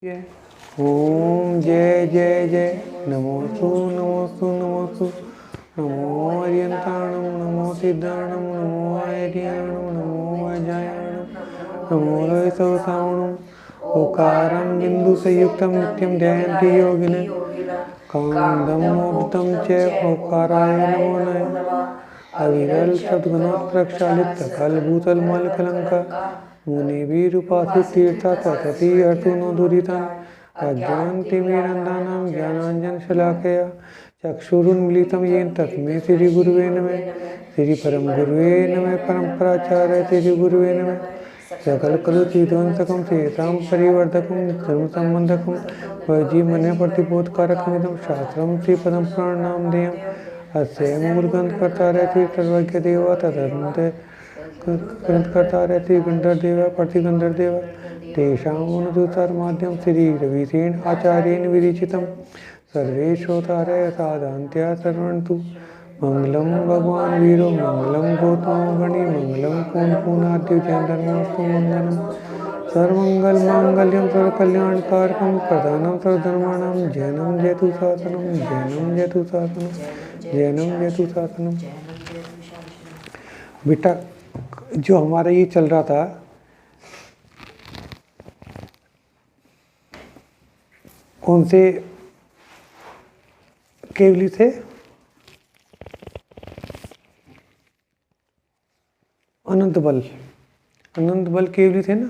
जय ओम जय जय जय नमोस्तु नमोस्तु नमोस्तु नमो अर्यंताणं नमो सिद्धाणं नमो आर्याणं नमो अजायाणं नमो रविसहस्राणं ओकारं बिन्दुसंयुक्तं नित्यं ध्यायन्ति योगिनः कामदं मोक्षं च ओकाराय नमो नमः अविरल सद्गुणोत्प्रक्षालित कलभूतलमलकलंका मुनिभिरुपासित तीर्था तथति अर्जुनो दुरितान् अज्ञानतिमिरन्दानां ज्ञानाञ्जनशलाकया चक्षुरुन्मीलितं येन तस्मै श्रीगुरुवे नमः श्रीपरमगुरुवे नमः परमपराचार्य श्रीगुरुवे नमः सकलकलुषिध्वंसकं श्रेयसां परिवर्धकं धर्मसम्बन्धकं वैजीवन्य प्रतिबोधकारकमिदं शास्त्रं श्रीपदं पुराणनामधेयम् अस्य मूलग्रंथकर्ता रहती सर्वज्ञ देवा तदंत ग्रंथकर्ता रहती गंधर्देवा प्रतिगंधर्देवा तेषां माध्यम श्री रविसेन आचार्येण विरचितं सर्वे श्रोतारः साधान्त्या सर्वन्तु मंगलम भगवान वीरो मंगलम गौतमो गणि मंगलम पूर्णाद्य जयधर्मस्तु मंगलम सर्वमंगल मांगल्यम सर्वकल्याणकारकं प्रधानं सर्वधर्माणां जैनं जयतु शासनं जैनं जयतु शासनं जैनम जयतु शासनम। बेटा जो हमारा ये चल रहा था कौन से केवली थे अनंत बल केवली थे ना।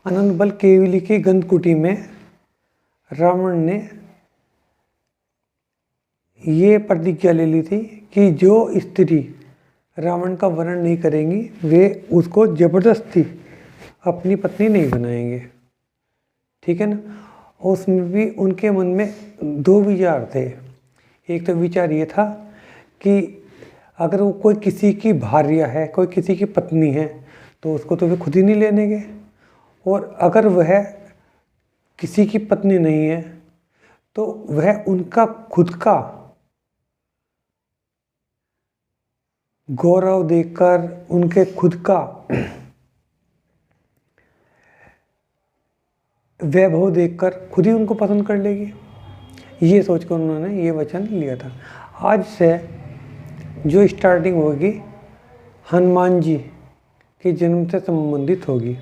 अनंत बल केवली की गंधकुटी में रावण ने ये प्रतिज्ञा ले ली थी कि जो स्त्री रावण का वर्ण नहीं करेंगी वे उसको जबरदस्ती अपनी पत्नी नहीं बनाएंगे। ठीक है ना। उसमें भी उनके मन में दो विचार थे। एक तो विचार ये था कि अगर वो कोई किसी की भार्या है, कोई किसी की पत्नी है, तो उसको तो वे खुद ही नहीं लेनेंगे। और अगर वह किसी की पत्नी नहीं है तो वह उनका खुद का गौरव देखकर, उनके खुद का वैभव देखकर खुद ही उनको पसंद कर लेगी। ये सोचकर उन्होंने ये वचन लिया था। आज से जो स्टार्टिंग होगी हनुमान जी के जन्म से संबंधित होगी।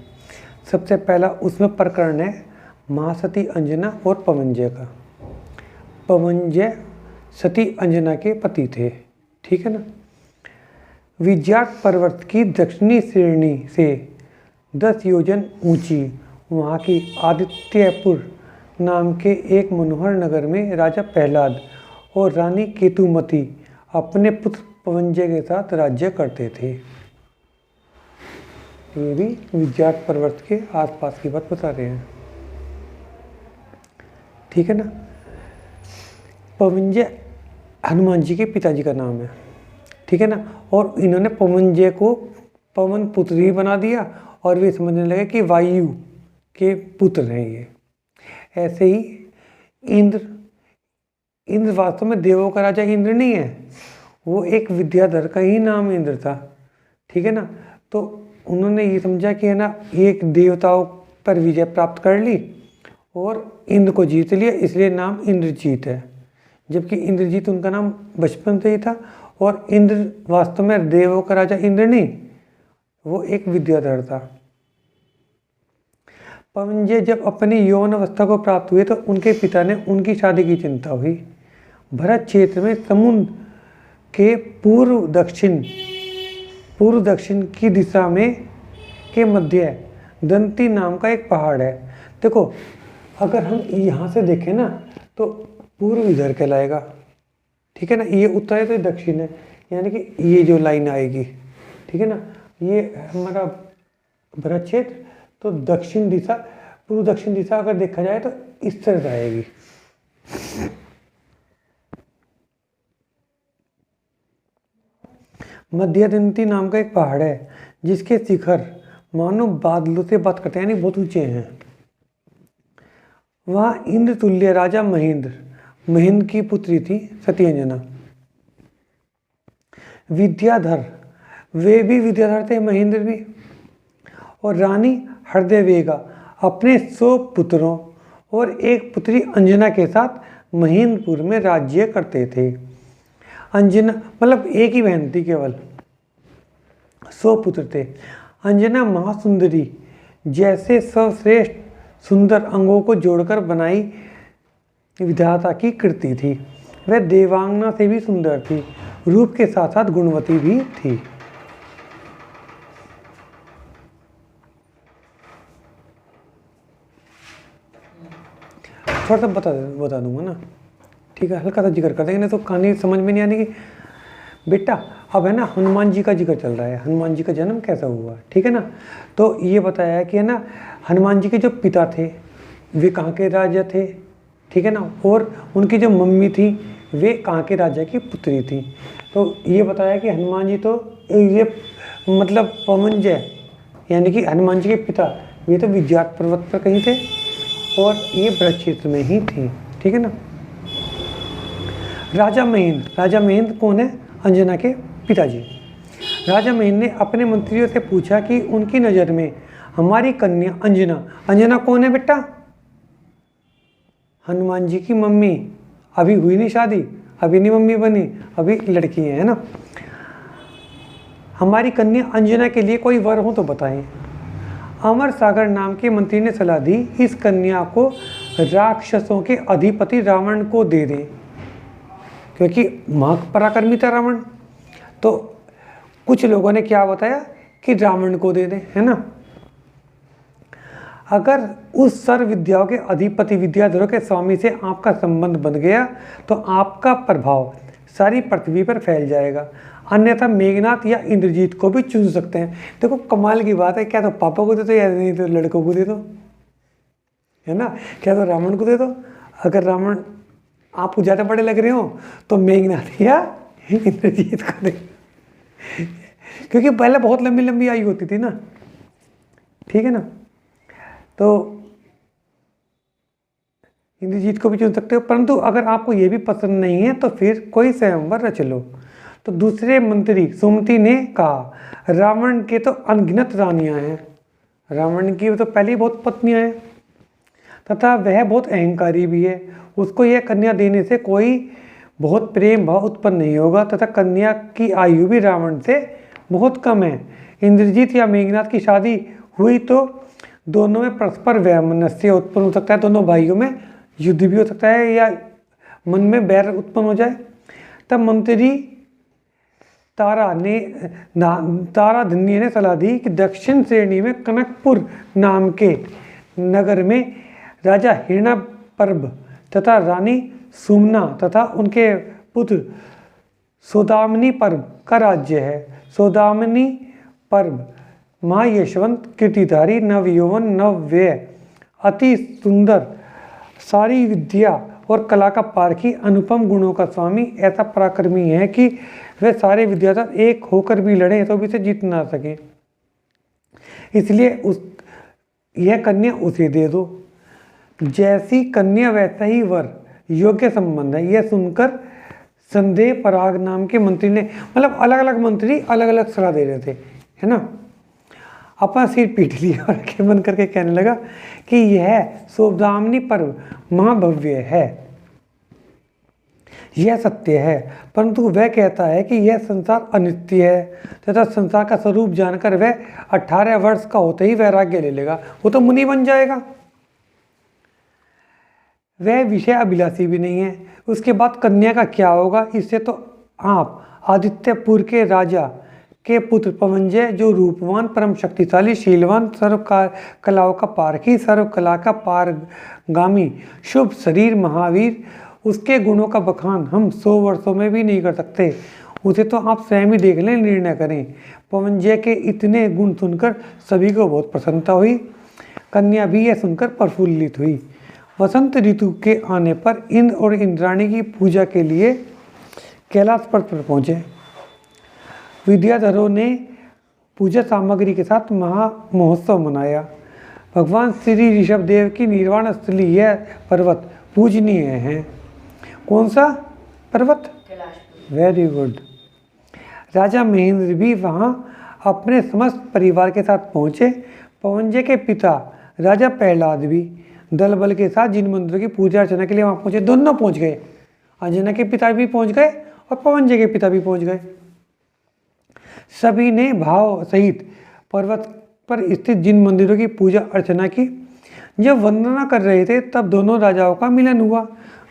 सबसे पहला उसमें प्रकरण है महासती अंजना और पवनजय का। पवनजय सती अंजना के पति थे। ठीक है ना। विज्ञात पर्वत की दक्षिणी श्रेणी से 10 योजन ऊंची वहाँ की आदित्यपुर नाम के एक मनोहर नगर में राजा प्रहलाद और रानी केतुमती अपने पुत्र पवनजय के साथ राज्य करते थे। ये भी विज्ञात पर्वत के आसपास की बात बता रहे हैं। ठीक है ना। पवनजय हनुमान जी के पिताजी का नाम है। ठीक है ना। और इन्होंने पवनजय को पवन पुत्र ही बना दिया और वे समझने लगे कि वायु के पुत्र हैं ये। ऐसे ही इंद्र वास्तव में देवों का राजा इंद्र नहीं है, वो एक विद्याधर का ही नाम इंद्र था। ठीक है ना। तो उन्होंने ये समझा कि है ना एक देवताओं पर विजय प्राप्त कर ली और इंद्र को जीत लिया, इसलिए नाम इंद्रजीत है। जबकि इंद्रजीत उनका नाम बचपन से ही था और इंद्र वास्तव में देवों का राजा इंद्र नहीं, वो एक विद्याधर था। पवनजय जब अपनी यौवन अवस्था को प्राप्त हुए तो उनके पिता ने उनकी शादी की चिंता हुई। भरत क्षेत्र में समुद्र के पूर्व दक्षिण की दिशा में के मध्य दंती नाम का एक पहाड़ है। देखो अगर हम यहाँ से देखें ना तो पूर्व इधर कहलाएगा। ठीक है ना। ये उत्तर है तो ये दक्षिण है, यानी कि ये जो लाइन आएगी। ठीक है ना। ये हमारा भरत क्षेत्र तो दक्षिण दिशा, पूर्व दक्षिण दिशा अगर देखा जाए तो इस तरह आएगी। मध्यदंती नाम का एक पहाड़ है जिसके शिखर मानो बादलों से बात करते हैं, यानी बहुत ऊंचे हैं। वहाँ इंद्र तुल्य राजा महेंद्र की पुत्री थी सती अंजना। विद्याधर, वे भी विद्याधर थे, महेंद्र भी। और रानी हृदयवेगा अपने 100 पुत्रों और एक पुत्री अंजना के साथ महेंद्रपुर में राज्य करते थे। अंजना मतलब एक ही बहन थी, केवल 100 पुत्र थे। अंजना महासुंदरी जैसे सर्वश्रेष्ठ सुंदर अंगों को जोड़कर बनाई विधाता की कृति थी। वह देवांगना से भी सुंदर थी, रूप के साथ साथ गुणवती भी थी। थोड़ा सा बता दूंगा ना, ठीक है, हल्का सा जिक्र कर देंगे, नहीं तो कहानी समझ में नहीं आने की। बेटा अब है ना हनुमान जी का जिक्र चल रहा है, हनुमान जी का जन्म कैसा हुआ, ठीक है ना। तो ये बताया है कि है ना हनुमान जी के जो पिता थे वे कहाँ के राजा थे, ठीक है ना, और उनकी जो मम्मी थी वे कहाँ के राजा की पुत्री थी। तो ये बताया कि हनुमान जी तो ये मतलब पवनजय यानी कि हनुमान जी के पिता ये तो विद्यात पर्वत पर कहीं थे और ये ब्रज क्षेत्र में ही थे, ठीक है ना। राजा महेंद्र कौन है, अंजना के पिताजी। राजा महेंद्र ने अपने मंत्रियों से पूछा कि उनकी नज़र में हमारी कन्या अंजना कौन है बेटा, हनुमान जी की मम्मी, अभी हुई नहीं शादी, अभी नहीं मम्मी बनी, अभी लड़की है ना। हमारी कन्या अंजना के लिए कोई वर हो तो बताएं। अमर सागर नाम के मंत्री ने सलाह दी, इस कन्या को राक्षसों के अधिपति रावण को दे दें, क्योंकि महापराक्रमी था रावण। तो कुछ लोगों ने क्या बताया कि रावण को दे दें, है ना। अगर उस सर्व विद्याओं के अधिपति विद्याधरों के स्वामी से आपका संबंध बन गया तो आपका प्रभाव सारी पृथ्वी पर फैल जाएगा, अन्यथा मेघनाथ या इंद्रजीत को भी चुन सकते हैं। देखो कमाल की बात है, क्या तो पापा को दे दो या नहीं तो लड़कों को दे दो, है ना, क्या तो रावण को दे दो। अगर रावण आपको ज़्यादा बड़े लग रहे हो तो मेघनाथ या इंद्रजीत को दे, क्योंकि पहले बहुत लंबी लंबी आयु होती थी ना, ठीक है ना। तो इंद्रजीत को भी चुन सकते हो, परंतु अगर आपको ये भी पसंद नहीं है तो फिर कोई स्वयंवर रच लो। तो दूसरे मंत्री सुमति ने कहा, रावण के तो अनगिनत रानियां हैं, रावण की तो पहले ही बहुत पत्नियां हैं, तथा वह बहुत अहंकारी भी है, उसको यह कन्या देने से कोई बहुत प्रेम भाव उत्पन्न नहीं होगा, तथा कन्या की आयु भी रावण से बहुत कम है। इंद्रजीत या मेघनाथ की शादी हुई तो दोनों में परस्पर वैमनस्य उत्पन्न हो सकता है, दोनों भाइयों में युद्ध भी हो सकता है या मन में बैर उत्पन्न हो जाए। तब मंत्री ताराधन्य ने सलाह दी कि दक्षिण श्रेणी में कनकपुर नाम के नगर में राजा हिरण्यपर्व तथा रानी सुमना तथा उनके पुत्र सौदामिनी पर्व का राज्य है। सौदामिनी पर्व महायशवंत कीर्तिधारी नवयौवन नवव्यय अति सुंदर सारी विद्या और कला का पारखी अनुपम गुणों का स्वामी ऐसा पराक्रमी है कि वह सारे विद्याधर एक होकर भी लड़े तो भी उसे जीत ना सके, इसलिए यह कन्या उसे दे दो। जैसी कन्या वैसा ही वर, योग्य संबंध है। यह सुनकर संदेह पराग नाम के मंत्री ने, मतलब अलग अलग मंत्री अलग अलग सलाह दे रहे थे, है ना। अपना सिर पीट लिया और आंखें बंद करके कहने लगा कि यह सौदामिनी पर्व महाभव्य है, यह सत्य है, परंतु वह कहता है कि यह संसार अनित्य है तथा संसार का स्वरूप जानकर वह 18 वर्ष का होते ही वैराग्य ले लेगा, वो तो मुनि बन जाएगा। वह विषय अभिलाषी भी नहीं है। उसके बाद कन्या का क्या होगा, इससे तो आप आदित्यपुर के राजा के पुत्र पवनजय जो रूपवान परम शक्तिशाली शीलवान सर्व कलाओं का पारखी सर्व कला का पारगामी शुभ शरीर महावीर, उसके गुणों का बखान हम 100 वर्षों में भी नहीं कर सकते, उसे तो आप स्वयं ही देख लें, निर्णय करें। पवनजय के इतने गुण सुनकर सभी को बहुत प्रसन्नता हुई, कन्या भी यह सुनकर प्रफुल्लित हुई। वसंत ऋतु के आने पर इंद्र और इंद्राणी की पूजा के लिए कैलाश पर्वत पर पहुँचे। विद्याधरों ने पूजा सामग्री के साथ महोत्सव मनाया। भगवान श्री ऋषभदेव की निर्वाण स्थली यह पर्वत पूजनीय है। कौन सा पर्वत? Very good. राजा महेंद्र भी वहाँ अपने समस्त परिवार के साथ पहुँचे। पवनजय के पिता राजा प्रहलाद भी दल बल के साथ जिन मंदिरों की पूजा अर्चना के लिए वहाँ पहुँचे, दोनों पहुँच गए। अंजना के पिता भी पहुँच गए और पवनजय के पिता भी पहुँच गए। सभी ने भाव सहित पर्वत पर स्थित जिन मंदिरों की पूजा अर्चना की। जब वंदना कर रहे थे तब दोनों राजाओं का मिलन हुआ।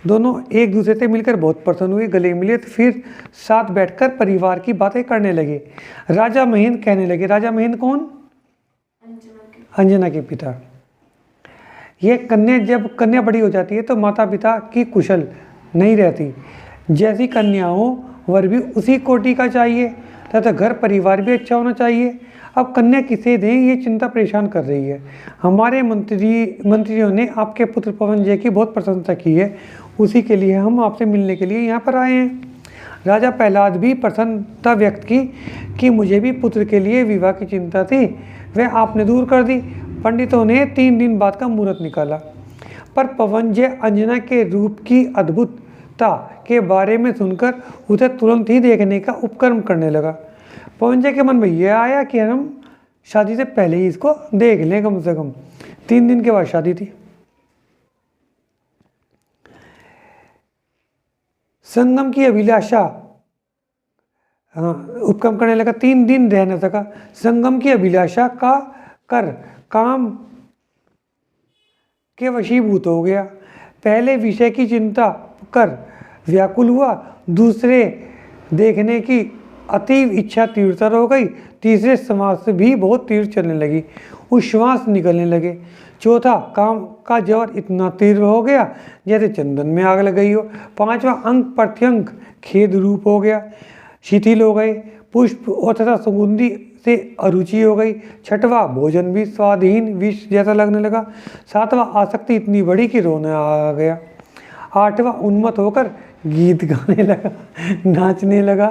दोनों एक दूसरे से मिलकर बहुत प्रसन्न हुए, गले मिले तो फिर साथ बैठकर परिवार की बातें करने लगे। राजा महेंद्र कहने लगे, राजा महेंद्र कौन? अंजना के पिता। यह कन्या, जब कन्या बड़ी हो जाती है तो माता पिता की कुशल नहीं रहती। जैसी कन्या हो वर भी उसी कोटि का चाहिए तथा घर परिवार भी अच्छा होना चाहिए। अब कन्या किसे दें, ये चिंता परेशान कर रही है। हमारे मंत्रियों ने आपके पुत्र पवनजय की बहुत प्रशंसा की है, उसी के लिए हम आपसे मिलने के लिए यहाँ पर आए हैं। राजा प्रहलाद भी प्रसन्नता व्यक्त की कि मुझे भी पुत्र के लिए विवाह की चिंता थी, वह आपने दूर कर दी। पंडितों ने 3 दिन बाद का मुहूर्त निकाला, पर पवनजय अंजना के रूप की अद्भुतता के बारे में सुनकर उसे तुरंत ही देखने का उपक्रम करने लगा। पवनजय के मन में यह आया कि हम शादी से पहले ही इसको देख लें, कम से कम 3 दिन के बाद शादी थी। संगम की अभिलाषा उपक्रम करने लगा। 3 दिन रह न सका। संगम की अभिलाषा का कर काम के वशीभूत हो गया। पहले विषय की चिंता कर व्याकुल हुआ, दूसरे देखने की अतीव इच्छा तीव्रतर हो गई, तीसरे समाज से भी बहुत तीव्र चलने लगी, उच्छ्वास निकलने लगे, चौथा काम का ज्वर इतना तीव्र हो गया जैसे चंदन में आग लग गई हो, पांचवा अंग प्रत्यंग खेद रूप हो गया, शिथिल हो गए, पुष्प और तथा सुगंधी से अरुचि हो गई, छठवां भोजन भी स्वादहीन विष जैसा लगने लगा, सातवां आसक्ति इतनी बड़ी कि रोना आ गया, आठवां उन्मत्त होकर गीत गाने लगा, नाचने लगा,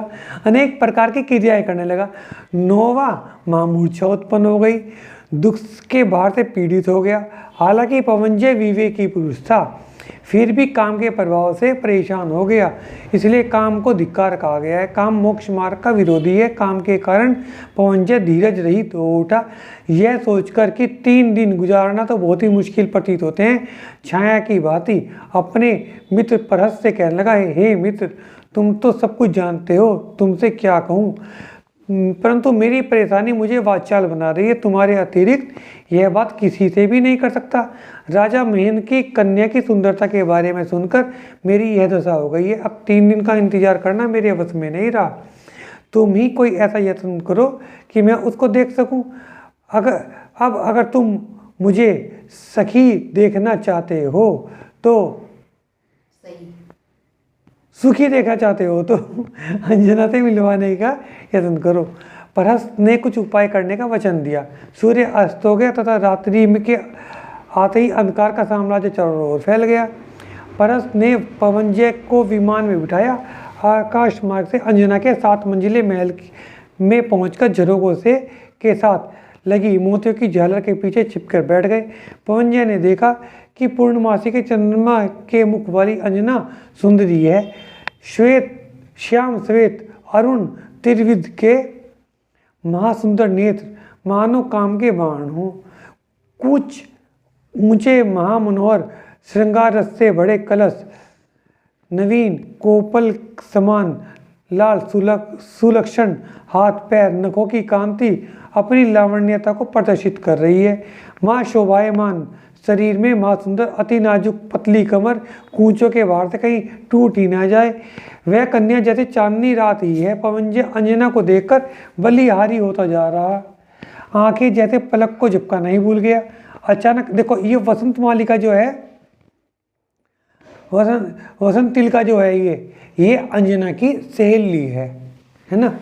अनेक प्रकार की क्रियाएं करने लगा, नौवां महामूर्छा उत्पन्न हो गई, दुख के भार से पीड़ित हो गया। हालांकि पवनजय विवेकी पुरुष था, फिर भी काम के प्रभाव से परेशान हो गया, इसलिए काम को धिक्कार कहा गया है। काम मोक्ष मार्ग का विरोधी है। काम के कारण पवनजय धीरज रहित हो उठा, यह सोचकर कि 3 दिन गुजारना तो बहुत ही मुश्किल प्रतीत होते हैं। छाया की भांति अपने मित्र परहस से कहने लगा, हे मित्र, तुम तो सब कुछ जानते हो, तुमसे क्या कहूँ, परंतु मेरी परेशानी मुझे वाचाल बना रही है। तुम्हारे अतिरिक्त यह बात किसी से भी नहीं कर सकता। राजा महेंद्र की कन्या की सुंदरता के बारे में सुनकर मेरी यह दशा हो गई है। अब 3 दिन का इंतजार करना मेरे वश में नहीं रहा। तुम ही कोई ऐसा यत्न करो कि मैं उसको देख सकूं। अगर तुम मुझे सखी देखना चाहते हो तो सुखी देखना चाहते हो तो अंजना से मिलवाने का यत्न करो। परहस ने कुछ उपाय करने का वचन दिया। सूर्य अस्त हो गया तथा रात्रि में के आते ही अंधकार का साम्राज्य चारों ओर फैल गया। परहस ने पवनजय को विमान में बिठाया। आकाश मार्ग से अंजना के 7 मंजिले महल में पहुंचकर झरोकों से के साथ लगी मोतियों की झालर के पीछे छिपकर बैठ गए। पवनजय ने देखा कि पूर्णमासी के चंद्रमा के मुख वाली अंजना सुंदरी है। श्याम श्वेत अरुण त्रिविध के महासुंदर नेत्र मानो काम के बाण हो। कुछ ऊंचे महामनोहर श्रृंगार रस से बड़े कलश, नवीन कोपल समान लाल सुलक्षण हाथ पैर नखों की कांति अपनी लावण्यता को प्रदर्शित कर रही है। माँ शोभायमान शरीर में माँ सुंदर अति नाजुक पतली कमर कूंचों के भार से कहीं टूट ही ना जाए। वह कन्या जैसे चांदनी रात ही है। पवनजय अंजना को देखकर बलिहारी होता जा रहा, आंखें जैसे पलक को झपकाना नहीं भूल गया। अचानक देखो, ये वसंत मालिका जो है, वसंत तिलका जो है, ये अंजना की सहेली है ना।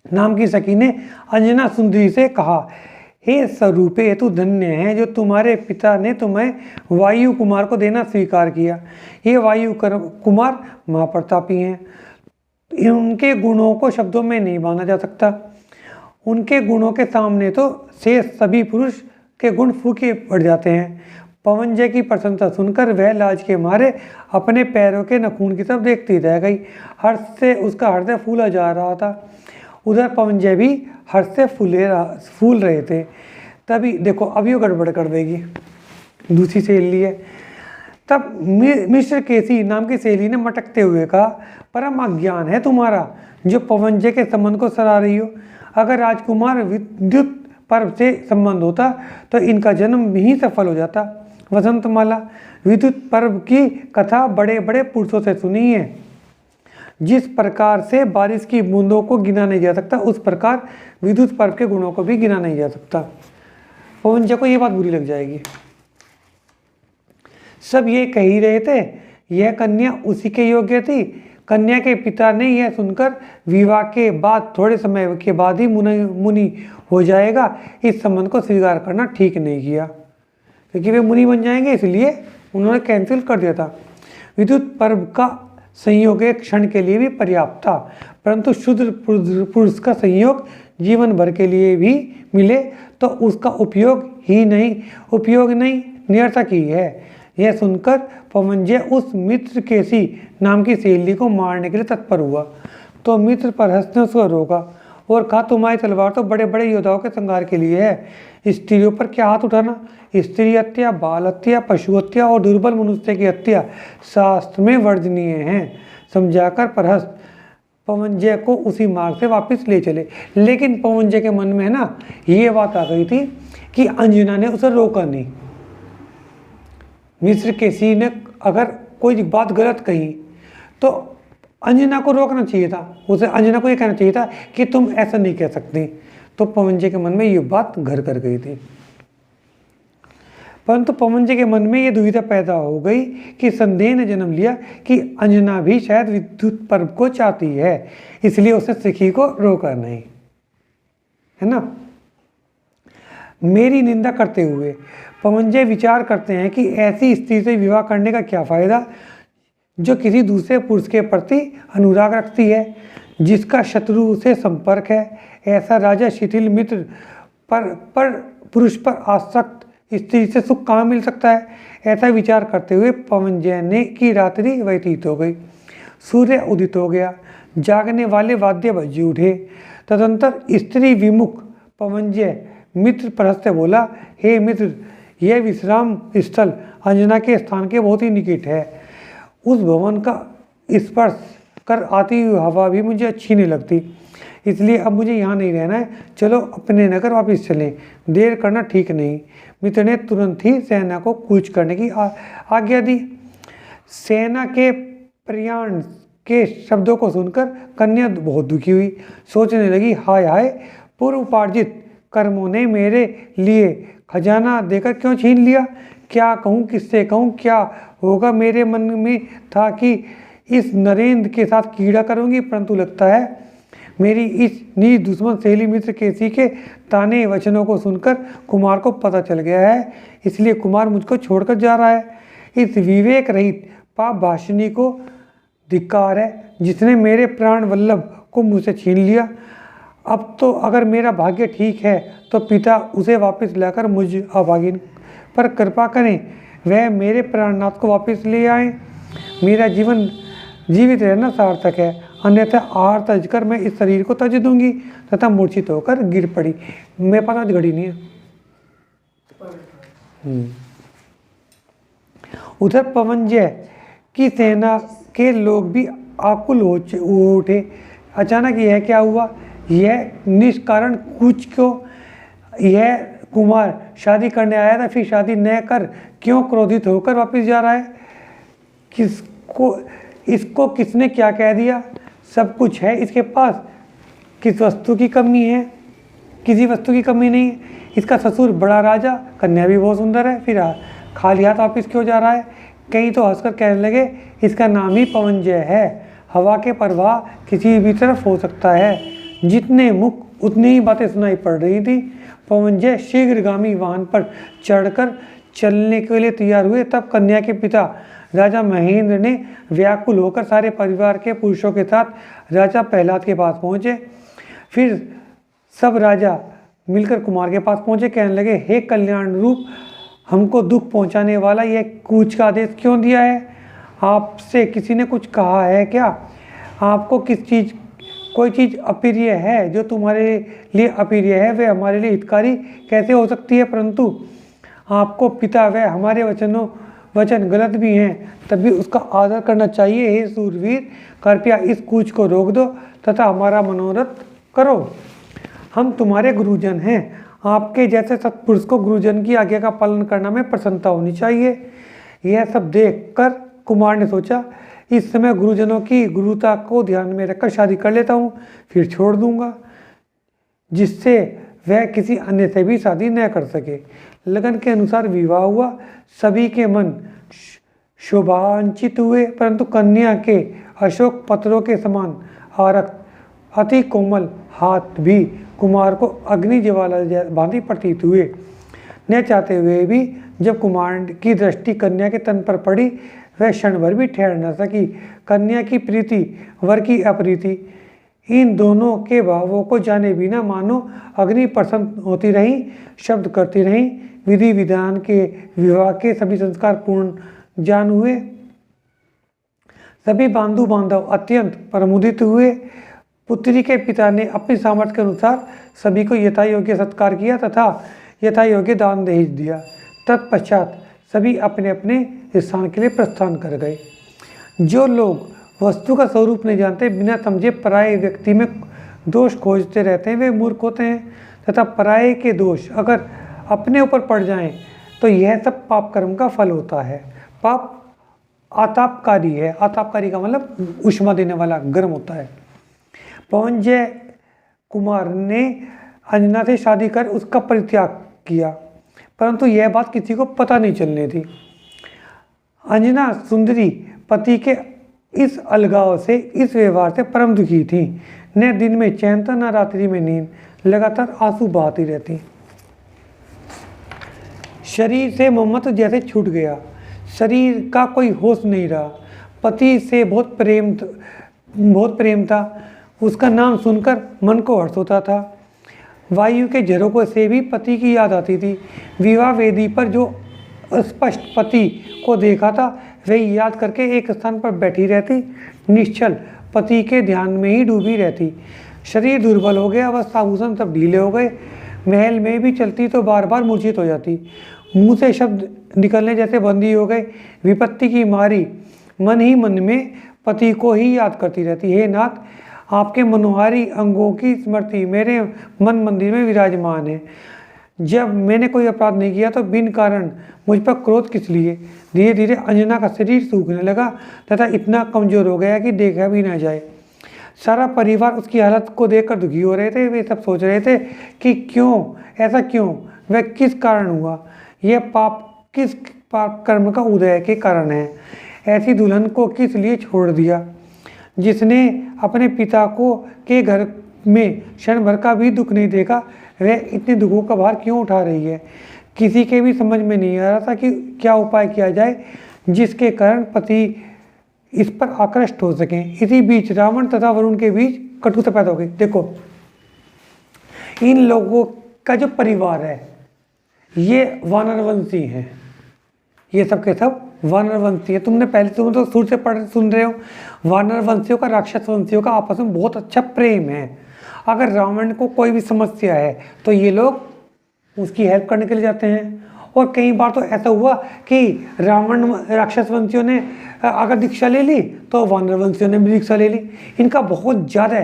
नाम की सखी ने अंजना सुंदरी से कहा, हे स्वरूपे, तू धन्य है जो तुम्हारे पिता ने तुम्हें वायु कुमार को देना स्वीकार किया। ये वायु कुमार महाप्रतापी हैं। उनके गुणों को शब्दों में नहीं बांधा जा सकता। उनके गुणों के सामने तो शेष सभी पुरुष के गुण फूके पड़ जाते हैं। पवनजय की प्रशंसा सुनकर वह लाज के मारे अपने पैरों के नखून की तरफ देखती रह गई। हर्ष से उसका हृदय फूला जा रहा था। उधर पवनजय भी हर्ष से फूल रहे थे। तभी देखो अब ये गड़बड़ कर देगी, दूसरी सहेली है। तब मिस्टर केसी नाम की सहेली ने मटकते हुए कहा, परम अज्ञान है तुम्हारा जो पवनजय के संबंध को सराह रही हो। अगर राजकुमार विद्युत पर्व से संबंध होता तो इनका जन्म ही सफल हो जाता। वसंतमाला, विद्युत पर्व की कथा बड़े बड़े पुरुषों से सुनी है। जिस प्रकार से बारिश की बूंदों को गिना नहीं जा सकता, उस प्रकार विद्युत पर्व के गुणों को भी गिना नहीं जा सकता। पवनजय को ये बात बुरी लग जाएगी। सब ये कह ही रहे थे यह कन्या उसी के योग्य थी। कन्या के पिता ने यह सुनकर विवाह के बाद थोड़े समय के बाद ही मुनि हो जाएगा, इस संबंध को स्वीकार करना ठीक नहीं किया, क्योंकि वे मुनि बन जाएंगे, इसलिए उन्होंने कैंसिल कर दिया था। विद्युत पर्व का संयोग एक क्षण के लिए भी पर्याप्त था, परंतु शूद्र पुरुष का संयोग जीवन भर के लिए भी मिले तो उसका उपयोग नहीं निरर्थक ही है। यह सुनकर पवनजय उस मित्र केसी नाम की सहेली को मारने के लिए तत्पर हुआ, तो मित्र परहस ने उसको रोका और कहा, तुम्हारी तलवार तो बड़े बड़े योद्धाओं के संहार के लिए है, स्त्रियों पर क्या हाथ उठाना। स्त्री हत्या, बाल हत्या, पशु हत्या और दुर्बल मनुष्य की हत्या शास्त्र में वर्जनीय है। समझाकर परहस पवनजय को उसी मार्ग से वापस ले चले। लेकिन पवनजय के मन में है ना ये बात आ गई थी कि अंजना ने उसे रोका नहीं। मिस्र केसी ने अगर कोई बात गलत कही तो अंजना को रोकना चाहिए था, उसे अंजना को ये कहना चाहिए था कि तुम ऐसा नहीं कह सकती। तो पवनजय के मन में ये बात घर कर गई थी, परंतु पवनजय के मन में ये दुविधा पैदा हो गई कि संदेह ने जन्म लिया कि अंजना भी शायद विद्युत पर्व को चाहती है, इसलिए उसे सखी को रोका नहीं, है ना। मेरी निंदा करते हुए पवनजय विचार करते हैं कि ऐसी स्त्री से विवाह करने का क्या फायदा जो किसी दूसरे पुरुष के प्रति अनुराग रखती है, जिसका शत्रु से संपर्क है। ऐसा राजा शिथिल मित्र पर पुरुष पर आसक्त स्त्री से सुख कहाँ मिल सकता है। ऐसा विचार करते हुए पवनजय ने की रात्रि व्यतीत हो गई। सूर्य उदित हो गया, जागने वाले वाद्य बज उठे। तदंतर स्त्री विमुख पवनजय मित्र परहस से बोला, हे मित्र, यह विश्राम स्थल अंजना के स्थान के बहुत ही निकट है। उस भवन का स्पर्श कर आती हुई हवा भी मुझे अच्छी नहीं लगती, इसलिए अब मुझे यहाँ नहीं रहना है, चलो अपने नगर वापस चलें, देर करना ठीक नहीं। मित्र ने तुरंत ही सेना को कूच करने की आज्ञा दी। सेना के प्रयाण के शब्दों को सुनकर कन्या बहुत दुखी हुई, सोचने लगी, हाय हाय, पूर्व उपार्जित कर्मों ने मेरे लिए खजाना देकर क्यों छीन लिया। क्या कहूँ, किससे कहूँ, क्या होगा। मेरे मन में था कि इस नरेंद्र के साथ कीड़ा करूँगी, परंतु लगता है मेरी इस नीच दुश्मन सहेली मित्र केसी के ताने वचनों को सुनकर कुमार को पता चल गया है, इसलिए कुमार मुझको छोड़कर जा रहा है। इस विवेक रहित पाप भाषिणी को धिक्कार है, जिसने मेरे प्राण वल्लभ को मुझसे छीन लिया। अब तो अगर मेरा भाग्य ठीक है तो पिता उसे वापस लाकर मुझ अभागिन पर कृपा करें, वह मेरे प्राणनाथ को वापस ले आए। मेरा जीवन जीवित रहना सार्थक है, अन्यथा आहार तज कर मैं इस शरीर को तज दूंगी। तथा मूर्छित होकर गिर पड़ी। मेरे पास आज घड़ी नहीं है। उधर पवनजय की सेना के लोग भी आकुल हो उठे। अचानक यह क्या हुआ। यह निष्कारण कूच क्यों। यह कुमार शादी करने आया था, फिर शादी न कर क्यों क्रोधित होकर वापस जा रहा है। इसको किसने क्या कह दिया। सब कुछ है इसके पास, किस वस्तु की कमी है। किसी वस्तु की कमी नहीं है। इसका ससुर बड़ा राजा, कन्या भी बहुत सुंदर है, फिर खाली हाथ वापिस क्यों जा रहा है। कहीं तो हंसकर कहने लगे, इसका नाम ही पवनजय है। हवा के प्रवाह किसी भी तरफ हो सकता है। जितने मुख उतनी ही बातें सुनाई पड़ रही थी। पवनजय शीघ्रगामी वाहन पर चढ़कर चलने के लिए तैयार हुए। तब कन्या के पिता राजा महेंद्र ने व्याकुल होकर सारे परिवार के पुरुषों के साथ राजा प्रहलाद के पास पहुँचे। फिर सब राजा मिलकर कुमार के पास पहुँचे। कहने लगे, हे कल्याण रूप, हमको दुख पहुँचाने वाला यह कूच का आदेश क्यों दिया है। आपसे किसी ने कुछ कहा है क्या। आपको किस चीज़ कोई चीज़ अप्रिय है जो तुम्हारे लिए अप्रिय है, वह हमारे लिए हितकारी कैसे हो सकती है? परंतु आपको पिता व हमारे वचन गलत भी हैं, तब भी उसका आदर करना चाहिए। हे सूरवीर, कृपया इस कूच को रोक दो तथा हमारा मनोरथ करो। हम तुम्हारे गुरुजन हैं। आपके जैसे सत्पुरुष को गुरुजन की आज्ञा का पालन करना में प्रसन्नता होनी चाहिए। यह सब देखकर कुमार ने सोचा, इस समय गुरुजनों की गुरुता को ध्यान में रखकर शादी कर लेता हूँ, फिर छोड़ दूंगा, जिससे वह किसी अन्य से भी शादी न कर सके। लगन के अनुसार विवाह हुआ। सभी के मन शोभांचित हुए, परंतु कन्या के अशोक पत्रों के समान आरक्त अति कोमल हाथ भी कुमार को अग्नि ज्वाला भांति प्रतीत हुए। न चाहते हुए भी जब कुमार की दृष्टि कन्या के तन पर पड़ी, वह क्षण भर भी ठहर न सकी। कन्या की प्रीति, वर की अप्रीति, इन दोनों के भावों को जाने बिना मानो अग्नि प्रसन्न होती रही, शब्द करती रही। विधि विधान के विवाह के सभी संस्कार पूर्ण जान हुए। सभी बांधु बांधव अत्यंत प्रमुदित हुए। पुत्री के पिता ने अपने सामर्थ्य के अनुसार सभी को यथा योग्य सत्कार किया तथा यथा योग्य दान दहेज दिया। तत्पश्चात सभी अपने अपने स्थान के लिए प्रस्थान कर गए। जो लोग वस्तु का स्वरूप नहीं जानते, बिना समझे पराये व्यक्ति में दोष खोजते रहते हैं, वे मूर्ख होते हैं तथा पराये के दोष अगर अपने ऊपर पड़ जाएं तो यह सब पाप कर्म का फल होता है। पाप आतापकारी है। आतापकारी का मतलब उष्मा देने वाला, गर्म होता है। पवनजय कुमार ने अंजना से शादी कर उसका परित्याग किया, परंतु यह बात किसी को पता नहीं चलने दी। अंजना सुंदरी पति के इस अलगाव से, इस व्यवहार से परम दुखी थी। न दिन में चैन था, न रात्रि में नींद, लगातार आंसू बहाती रहती। शरीर से मोहम्मद जैसे छूट गया, शरीर का कोई होश नहीं रहा। पति से बहुत प्रेम था। उसका नाम सुनकर मन को हर्ष होता था। वायु के झरोकों से भी पति की याद आती थी। विवाह वेदी पर जो स्पष्ट पति को देखा था, वही याद करके एक स्थान पर बैठी रहती, निश्चल पति के ध्यान में ही डूबी रहती। शरीर दुर्बल हो गया, वस्त्र आभूषण सब ढीले हो गए। महल में भी चलती तो बार बार मूर्छित हो जाती। मुंह से शब्द निकलने जैसे बंदी हो गए। विपत्ति की मारी मन ही मन में पति को ही याद करती रहती। हे नाथ, आपके मनोहारी अंगों की स्मृति मेरे मन मंदिर में विराजमान है। जब मैंने कोई अपराध नहीं किया तो बिन कारण मुझ पर क्रोध किस लिए? धीरे धीरे अंजना का शरीर सूखने लगा तथा इतना कमजोर हो गया कि देखा भी ना जाए। सारा परिवार उसकी हालत को देखकर दुखी हो रहे थे। वे सब सोच रहे थे कि क्यों, ऐसा क्यों, वह किस कारण हुआ, यह किस पाप कर्म का उदय के कारण है। ऐसी दुल्हन को किस लिए छोड़ दिया, जिसने अपने पिता को के घर में क्षण भर का भी दुख नहीं देखा, वह इतने दुखों का भार क्यों उठा रही है? किसी के भी समझ में नहीं आ रहा था कि क्या उपाय किया जाए जिसके कारण पति इस पर आकृष्ट हो सकें। इसी बीच रावण तथा वरुण के बीच कटुता पैदा हो गई। देखो, इन लोगों का जो परिवार है ये वानरवंशी हैं, ये सब के सब वानरवंशी है। तुम तो सुर से सुन रहे हो। वानरवंशियों का राक्षस वंशियों का आपस में बहुत अच्छा प्रेम है। अगर रावण को कोई भी समस्या है तो ये लोग उसकी हेल्प करने के लिए जाते हैं। और कई बार तो ऐसा हुआ कि रावण राक्षस वंशियों ने अगर दीक्षा ले ली तो वानरवंशियों ने भी दीक्षा ले ली। इनका बहुत ज़्यादा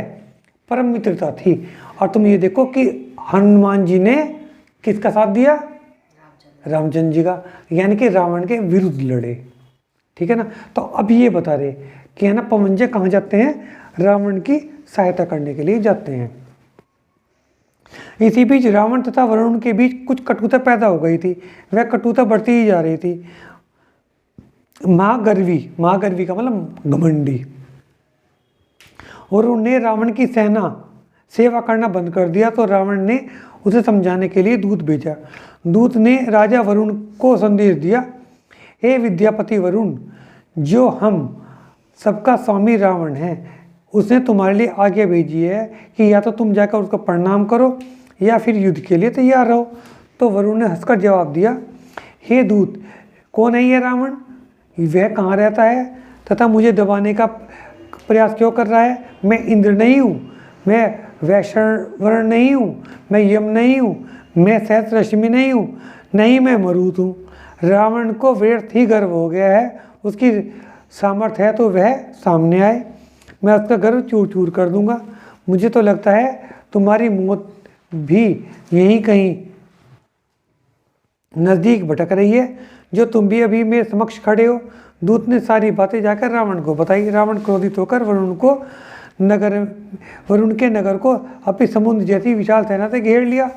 परम मित्रता थी। और तुम ये देखो कि हनुमान जी ने किसका साथ दिया? रामचंद्र जी का, यानी कि रावण के विरुद्ध लड़े। ठीक है ना। तो अब ये बता रहे कि है ना, पवनजय कहाँ जाते हैं? रावण की सहायता करने के लिए जाते हैं। इसी बीच रावण तथा वरुण के बीच कुछ कटुता पैदा हो गई थी। वह कटुता बढ़ती ही जा रही थी। महागर्वी का मतलब घमंडी वरुण ने रावण की सेवा करना बंद कर दिया। तो रावण ने उसे समझाने के लिए दूत भेजा। दूत ने राजा वरुण को संदेश दिया, हे विद्यापति वरुण, जो हम सबका स्वामी रावण है, उसने तुम्हारे लिए आज्ञा भेजी है कि या तो तुम जाकर उसको प्रणाम करो या फिर युद्ध के लिए तैयार रहो। तो वरुण ने हंसकर जवाब दिया, हे दूत, कौन है ये रावण? वह कहाँ रहता है तथा मुझे दबाने का प्रयास क्यों कर रहा है? मैं इंद्र नहीं हूँ मैं वैश्रवण नहीं हूँ, मैं यम नहीं हूँ, मैं सहस्रश्मी नहीं हूँ, नहीं मैं मरुत हूँ। रावण को व्यर्थ ही गर्व हो गया है, उसकी सामर्थ्य है तो वह सामने आए, मैं उसका गर्व चूर चूर कर दूंगा। मुझे तो लगता है तुम्हारी मौत भी यहीं कहीं नज़दीक भटक रही है, जो तुम भी अभी मेरे समक्ष खड़े हो। दूत ने सारी बातें जाकर रावण को बताई। रावण क्रोधित होकर वरुण के नगर को अपनी समुद्र जैसी विशाल सेना से घेर लिया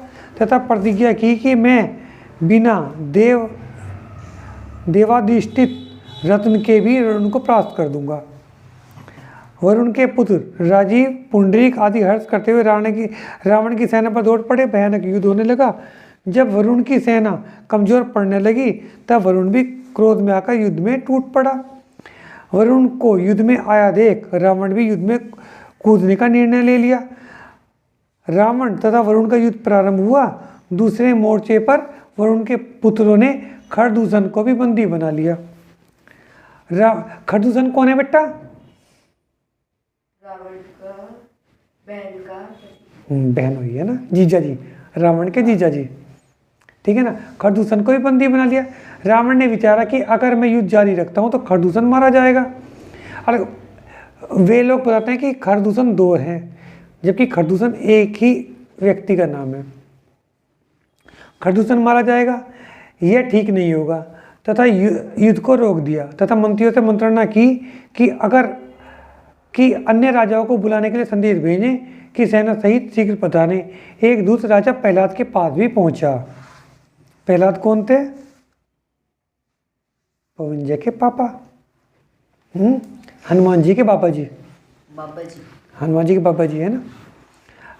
तथा प्रतिज्ञा की कि मैं बिना देवाधिष्ठित रत्न के भी वरुण को परास्त कर दूंगा। वरुण के पुत्र राजीव, पुंडरीक आदि हर्ष करते हुए रावण की सेना पर दौड़ पड़े। भयानक युद्ध होने लगा। जब वरुण की सेना कमजोर पड़ने लगी तब वरुण भी क्रोध में आकर युद्ध में टूट पड़ा। वरुण को युद्ध में आया देख रावण भी युद्ध में कूदने का निर्णय ले लिया। रावण तथा वरुण का युद्ध प्रारंभ हुआ। दूसरे मोर्चे पर वरुण के पुत्रों ने खरदूषण को भी बंदी बना लिया। खरदूषण कौन है बेटा? रावण का बहन का बहन हुई है ना, जीजा जी, रावण के जीजा जी, ठीक है ना। खरदूषण को भी बंदी बना लिया। रावण ने विचारा कि अगर मैं युद्ध जारी रखता हूं तो खरदूषण मारा जाएगा। और वे लोग बताते हैं कि खरदूषण 2 हैं, जबकि खरदूषण एक ही व्यक्ति का नाम है। खरदूषण मारा जाएगा, यह ठीक नहीं होगा, तथा युद्ध को रोक दिया तथा मंत्रियों से मंत्रणा की कि अन्य राजाओं को बुलाने के लिए संदेश भेजें कि सेना सहित शीघ्र पधारें। एक दूत राजा प्रहलाद के पास भी पहुंचा। प्रहलाद कौन थे? पवनजय के पापा, हनुमान जी के बाबा जी, हनुमान जी के बाबा जी है ना।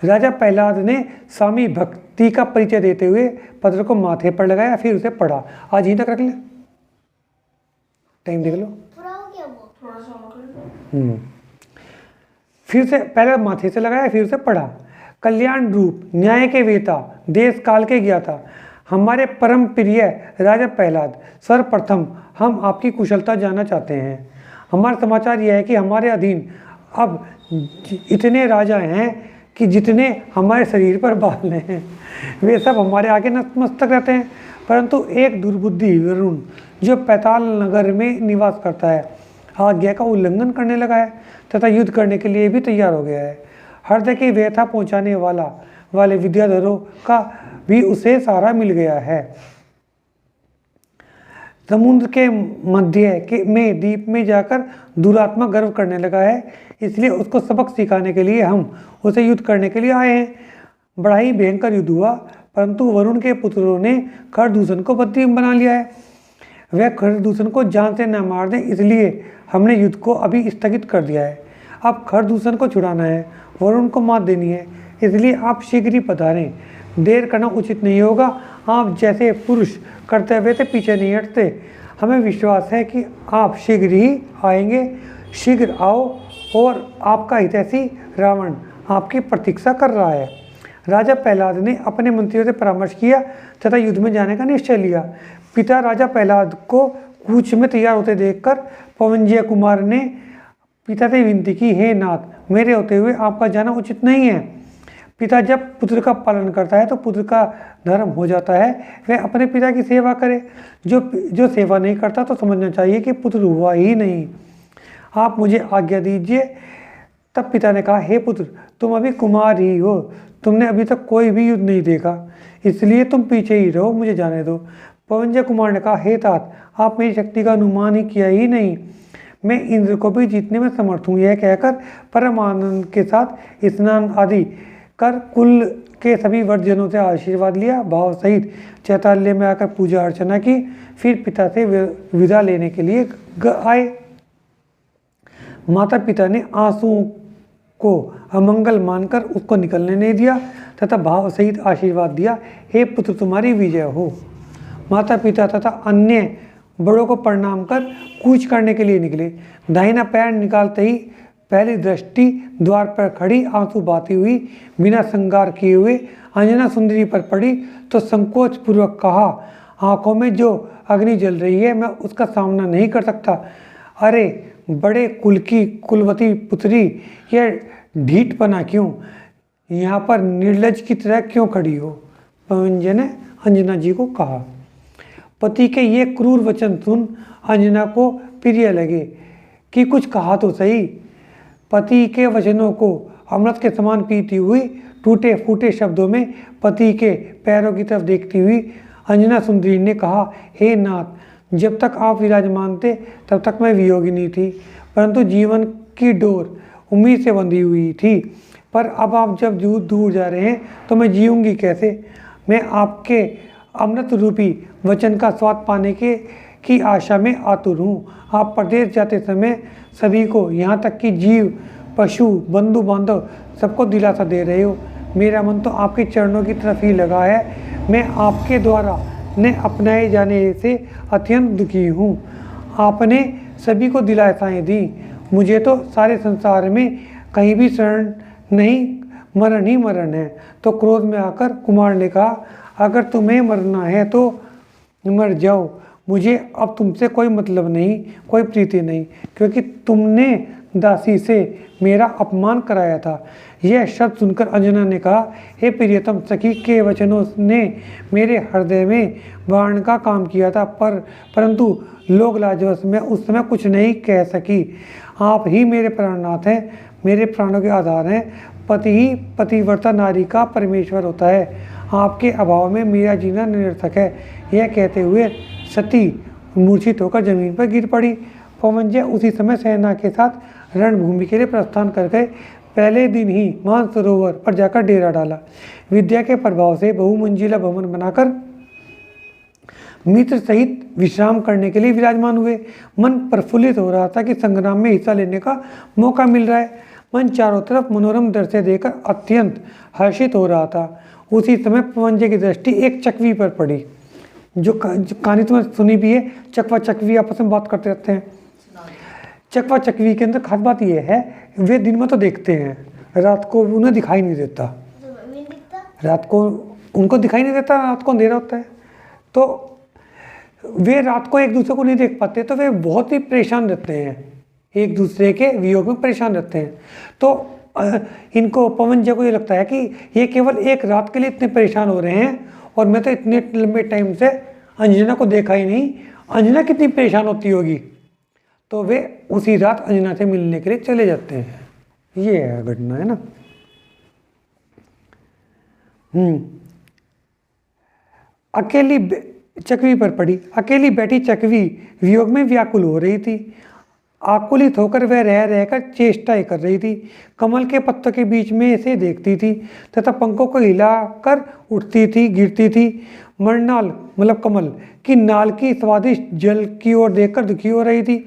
राजा प्रहलाद ने स्वामी भक्ति का परिचय देते हुए पत्र को माथे पर लगाया, फिर उसे पढ़ा। आज यहीं तक रख ले, टाइम देख लो। थोड़ा सा फिर से पहले माथे से लगाया, फिर उसे पढ़ा। कल्याण रूप न्याय के वेता, देश काल के ज्ञाता, हमारे परम प्रिय राजा प्रहलाद, सर्वप्रथम हम आपकी कुशलता जानना चाहते हैं। हमारा समाचार यह है कि हमारे अधीन अब इतने राजा हैं कि जितने हमारे शरीर पर बाल हैं, वे सब हमारे आगे नतमस्तक रहते हैं। परंतु एक दुर्बुद्धि वरुण, जो पैताल नगर में निवास करता है, आज्ञा का उल्लंघन करने लगा है तथा युद्ध करने के लिए भी तैयार हो गया है। हृदय की व्यथा पहुंचाने वाले विद्याधरों का भी उसे सहारा मिल गया है। समुद्र के मध्य में द्वीप में जाकर दुरात्मा गर्व करने लगा है, इसलिए उसको सबक सिखाने के लिए हम उसे युद्ध करने के लिए आए हैं। बड़ा ही भयंकर युद्ध हुआ, परंतु वरुण के पुत्रों ने खरदूषण को बंदी बना लिया है। वह खरदूषण को जान से न मार दें, इसलिए हमने युद्ध को अभी स्थगित कर दिया है। अब खरदूषण को छुड़ाना है, वरुण को मात देनी है, इसलिए आप शीघ्र ही पधारें। देर करना उचित नहीं होगा। आप जैसे पुरुष कर्तव्य से पीछे नहीं हटते। हमें विश्वास है कि आप शीघ्र ही आएंगे। शीघ्र आओ, और आपका हितैषी रावण आपकी प्रतीक्षा कर रहा है। राजा प्रहलाद ने अपने मंत्रियों से परामर्श किया तथा युद्ध में जाने का निश्चय लिया। पिता राजा प्रहलाद को कूच में तैयार होते देखकर पवनजय कुमार ने पिता से विनती की, हे नाथ, मेरे होते हुए आपका जाना उचित नहीं है। पिता जब पुत्र का पालन करता है तो पुत्र का धर्म हो जाता है, वह अपने पिता की सेवा करे। जो सेवा नहीं करता तो समझना चाहिए कि पुत्र हुआ ही नहीं। आप मुझे आज्ञा दीजिए। तब पिता ने कहा, हे पुत्र, तुम अभी कुमार ही हो, तुमने अभी तक कोई भी युद्ध नहीं देखा, इसलिए तुम पीछे ही रहो, मुझे जाने दो। पवनजय कुमार ने कहा, हे तात, आप मेरी शक्ति का अनुमान ही किया ही नहीं, मैं इंद्र को भी जीतने में समर्थ हूँ। यह कहकर परम आनंद के साथ स्नान आदि कर कुल के सभी वर्जनों से आशीर्वाद लिया, भाव सहित चैताल्य में आकर पूजा अर्चना की, फिर पिता से विदा लेने के लिए आए। माता पिता ने आंसुओं को अमंगल मानकर उसको निकलने नहीं दिया तथा भाव सहित आशीर्वाद दिया, हे पुत्र, तुम्हारी विजय हो। माता पिता तथा अन्य बड़ों को प्रणाम कर कूच करने के लिए निकले। दाहिना पैर निकालते ही पहली दृष्टि द्वार पर खड़ी आंसू बहाती हुई बिना श्रृंगार किए हुए अंजना सुंदरी पर पड़ी तो संकोच पूर्वक कहा, आंखों में जो अग्नि जल रही है, मैं उसका सामना नहीं कर सकता। अरे बड़े कुल की कुलवती पुत्री, यह ढीठपना क्यों, यहाँ पर निर्लज की तरह क्यों खड़ी हो, पवनजय ने अंजना जी को कहा। पति के ये क्रूर वचन सुन अंजना को प्रिय लगे कि कुछ कहा तो सही। पति के वचनों को अमृत के समान पीती हुई टूटे फूटे शब्दों में पति के पैरों की तरफ देखती हुई अंजना सुंदरी ने कहा, हे नाथ, जब तक आप विराजमान थे तब तक मैं वियोगिनी थी, परंतु जीवन की डोर उम्मीद से बंधी हुई थी। पर अब आप जब दूर जा रहे हैं तो मैं जीऊँगी कैसे। मैं आपके अमृत रूपी वचन का स्वाद पाने की आशा में आतुर हूँ। आप प्रदेश जाते समय सभी को, यहाँ तक कि जीव पशु बंधु बांधव सबको दिलासा दे रहे हो। मेरा मन तो आपके चरणों की तरफ ही लगा है। मैं आपके द्वारा ने अपनाए जाने से अत्यंत दुखी हूँ। आपने सभी को दिलासाएं दी, मुझे तो सारे संसार में कहीं भी शरण नहीं, मरण ही मरण है। तो क्रोध में आकर कुमार ने कहा, अगर तुम्हें मरना है तो मर जाओ, मुझे अब तुमसे कोई मतलब नहीं, कोई प्रीति नहीं, क्योंकि तुमने दासी से मेरा अपमान कराया था। यह शब्द सुनकर अंजना ने कहा, हे प्रियतम, सखी के वचनों ने मेरे हृदय में बाण का काम किया था, परंतु लोग लाजवश में उस समय कुछ नहीं कह सकी। आप ही मेरे प्राणनाथ हैं, मेरे प्राणों के आधार हैं। पति ही पतिव्रता नारी का परमेश्वर होता है। आपके अभाव में मेरा जीना निरर्थक है। यह कहते हुए सती मूर्छित होकर जमीन पर गिर पड़ी। पवनजय उसी समय सेना के साथ रणभूमि के लिए प्रस्थान कर गए। पहले दिन ही मानसरोवर पर जाकर डेरा डाला। विद्या के प्रभाव से बहुमंजिला भवन बनाकर मित्र सहित विश्राम करने के लिए विराजमान हुए। मन प्रफुल्लित हो रहा था कि संग्राम में हिस्सा लेने का मौका मिल रहा है। मन चारों तरफ मनोरम दृश्य देखकर अत्यंत हर्षित हो रहा था। उसी समय पवनजय की दृष्टि एक चकवी पर पड़ी। जो कहानी तुमने सुनी भी है, चकवा चकवी आपस में बात करते रहते हैं। चकवा चकवी के अंदर खास बात यह है, वे दिन में तो देखते हैं, रात को उन्हें दिखाई नहीं देता। रात को उनको दिखाई नहीं देता, रात को अंधेरा होता है, तो वे रात को एक दूसरे को नहीं देख पाते, तो वे बहुत ही परेशान रहते हैं, एक दूसरे के वियोग में परेशान रहते हैं। तो इनको पवनजय को ये लगता है कि ये केवल एक रात के लिए इतने परेशान हो रहे हैं और मैं तो इतने लंबे टाइम से अंजना को देखा ही नहीं, अंजना कितनी परेशान होती होगी। तो वे उसी रात अंजना से मिलने के लिए चले जाते हैं। ये है घटना, है ना। अकेली चकवी पर पड़ी। अकेली बैठी चकवी वियोग में व्याकुल हो रही थी। आकुलित होकर वह रह रहकर चेष्टाएं कर रही थी। कमल के पत्तों के बीच में से देखती थी तथा पंखों को हिलाकर उठती थी, गिरती थी। मरनाल मतलब कमल की नाल की स्वादिष्ट जल की ओर देखकर दुखी हो रही थी।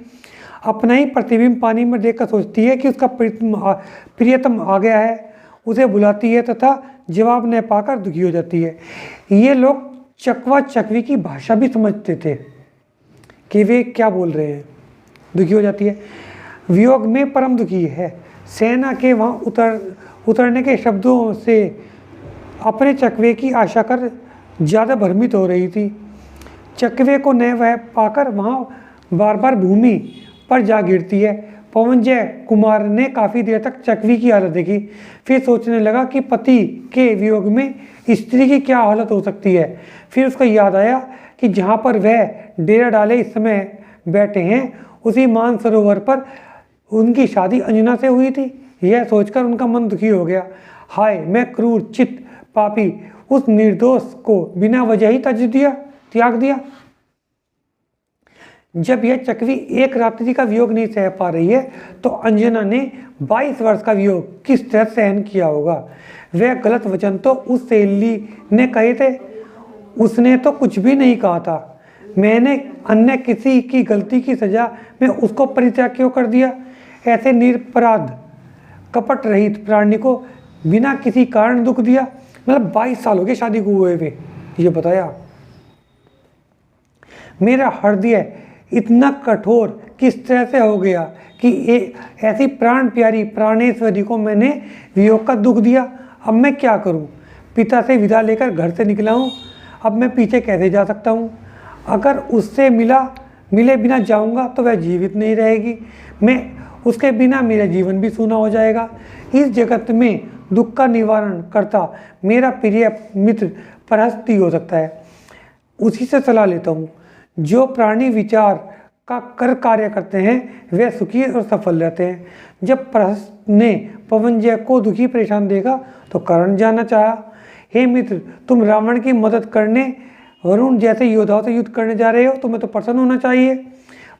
अपना ही प्रतिबिंब पानी में देखकर सोचती है कि उसका प्रियतम आ गया है। उसे बुलाती है तथा जवाब न पाकर दुखी हो जाती है। ये लोग चकवा चकवी की भाषा भी समझते थे कि वे क्या बोल रहे हैं। दुखी हो जाती है। वियोग में परम दुखी है। सेना के वहाँ उतरने के शब्दों से अपने चकवे की आशा कर ज़्यादा भ्रमित हो रही थी। चकवे को न वह पाकर वहाँ बार बार भूमि पर जा गिरती है। पवनजय कुमार ने काफ़ी देर तक चकवी की हालत देखी, फिर सोचने लगा कि पति के वियोग में स्त्री की क्या हालत हो सकती है। फिर उसको याद आया कि जहाँ पर वह डेरा डाले इस समय बैठे हैं, उसी मानसरोवर पर उनकी शादी अंजना से हुई थी। यह सोचकर उनका मन दुखी हो गया। हाय, मैं क्रूर चित्त पापी उस निर्दोष को बिना वजह ही त्याग दिया। जब यह चकवी एक रात्रि का वियोग नहीं सह पा रही है तो अंजना ने 22 वर्ष का वियोग किस तरह सहन किया होगा। वह गलत वचन तो उस सहेली ने कहे थे, उसने तो कुछ भी नहीं कहा था। मैंने अन्य किसी की गलती की सजा में उसको परित्याग क्यों कर दिया। ऐसे निरपराध कपट रहित प्राणी को बिना किसी कारण दुख दिया। मतलब 22 साल हो गए शादी को हुए हुए, ये बताया। मेरा हृदय इतना कठोर किस तरह से हो गया कि ऐसी प्राण प्यारी प्राणेश्वरी को मैंने वियोग का दुख दिया। अब मैं क्या करूं? पिता से विदा लेकर घर से निकला हूं, अब मैं पीछे कैसे जा सकता हूं? अगर उससे मिले बिना जाऊंगा तो वह जीवित नहीं रहेगी, मैं उसके बिना मेरा जीवन भी सूना हो जाएगा। इस जगत में दुख का निवारण करता मेरा प्रिय मित्र प्रहस्ती हो सकता है। उसी से सलाह लेता हूँ। जो प्राणी विचार का कर कार्य करते हैं वे सुखी और सफल रहते हैं। जब प्रहस्त ने पवनजय को दुखी परेशान देखा तो कारण जानना चाहा। हे मित्र, तुम रावण की मदद करने वरुण जैसे योद्धाओं से युद्ध करने जा रहे हो, तुम्हें तो प्रसन्न होना चाहिए,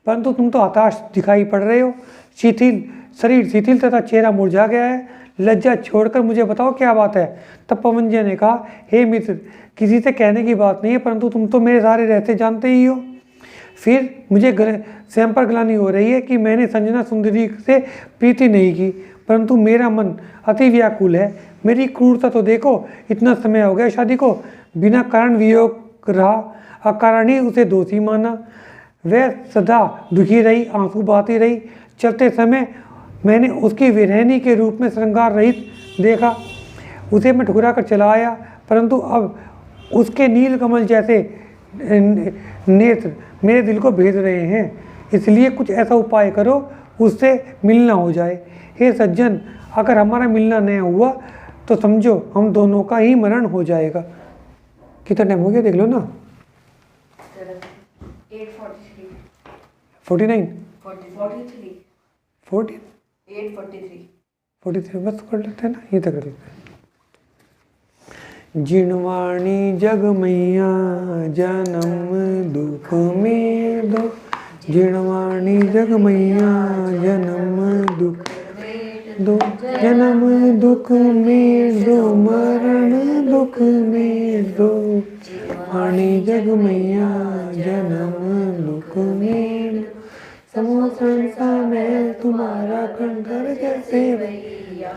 परंतु तुम तो हताश दिखाई पड़ रहे हो। शरीर शिथिल तथा चेहरा मुरझा गया है। लज्जा छोड़कर मुझे बताओ क्या बात है। तब पवनजय ने कहा, हे मित्र, किसी से कहने की बात नहीं है, परंतु तुम तो मेरे सारे रहते जानते ही हो। फिर मुझे स्वयं पर ग्लानि हो रही है कि मैंने संजना सुंदरी से प्रीति नहीं की, परंतु मेरा मन अति व्याकुल है। मेरी क्रूरता तो देखो, इतना समय हो गया शादी को, बिना कारण वियोग रहा, अकारण ही उसे दोषी माना। वह सदा दुखी रही, आंसू बहाती रही। चलते समय मैंने उसकी विरहनी के रूप में श्रृंगार रहित देखा। उसे मैं ठुकरा कर चला आया, परंतु अब उसके नील कमल जैसे नेत्र मेरे दिल को भेद रहे हैं। इसलिए कुछ ऐसा उपाय करो उससे मिलना हो जाए। हे सज्जन, अगर हमारा मिलना नहीं हुआ तो समझो हम दोनों का ही मरण हो जाएगा। कितना टाइम हो गया देख लो ना। 8:43 49 43 40 8:43 43 बस कर लेते हैं ना, ये तक कर लेते हैं। जिनवाणी जग मैया जन्म दुख में दो, जिनवाणी जग मैया जन्म दुख दो, जन्म दुख में दो, मरण दुख में दो, वाणी जग मैया जन्म दुख में दो। समोसन सा महल तुम्हारा गणधर जैसे भैया,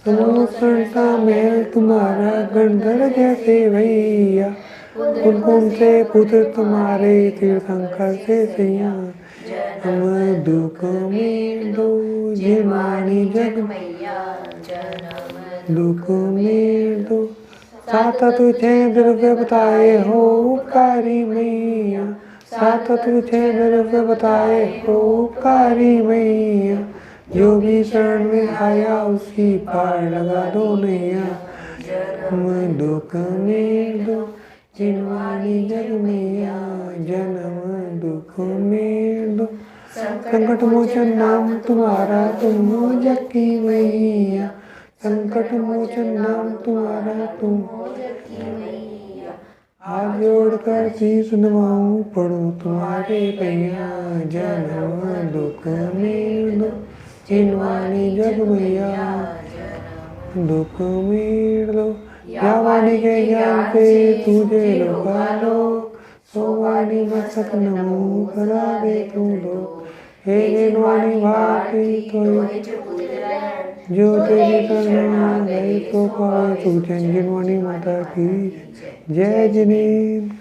समोसन सा महल तुम्हारा गणधर जैसे भैया, कुमकुम से पुत्र तुम्हारे तीर्थंकर से सैया, हम दुख में दो, जिनवाणी जग मैया जन्म दुख में दो। सात तुझे द्रव्य बताए हो उपकारी मैया, सात तुझे द्रव्य बताए हो उपकारी मैया, जो भी शरण में आया उसकी पार लगा दो नैया, हम दुख में दो, जिनवाणी जग मैया जन्म दुख में दो। संकट मोचन नाम तुम्हारा तुम हो जग की मैया, संकट मोचन नाम तुम्हारा तुम हो जग की मैया, हाथ जोड़कर शीश नवाऊं पढ़ूं तुम्हारे पैया, जन्म दुख में दो, जिनवाणी जग मैया दुख में दो। या वाणी के ज्ञान से तुझे लोका लोक, सो वाणी मस्तक नमो करा दे तू दो। हे जिनवाणी भाती तो जो तेरी शरण गई तो पाए तू, जिनवाणी माता की जय जिनेन्द्र।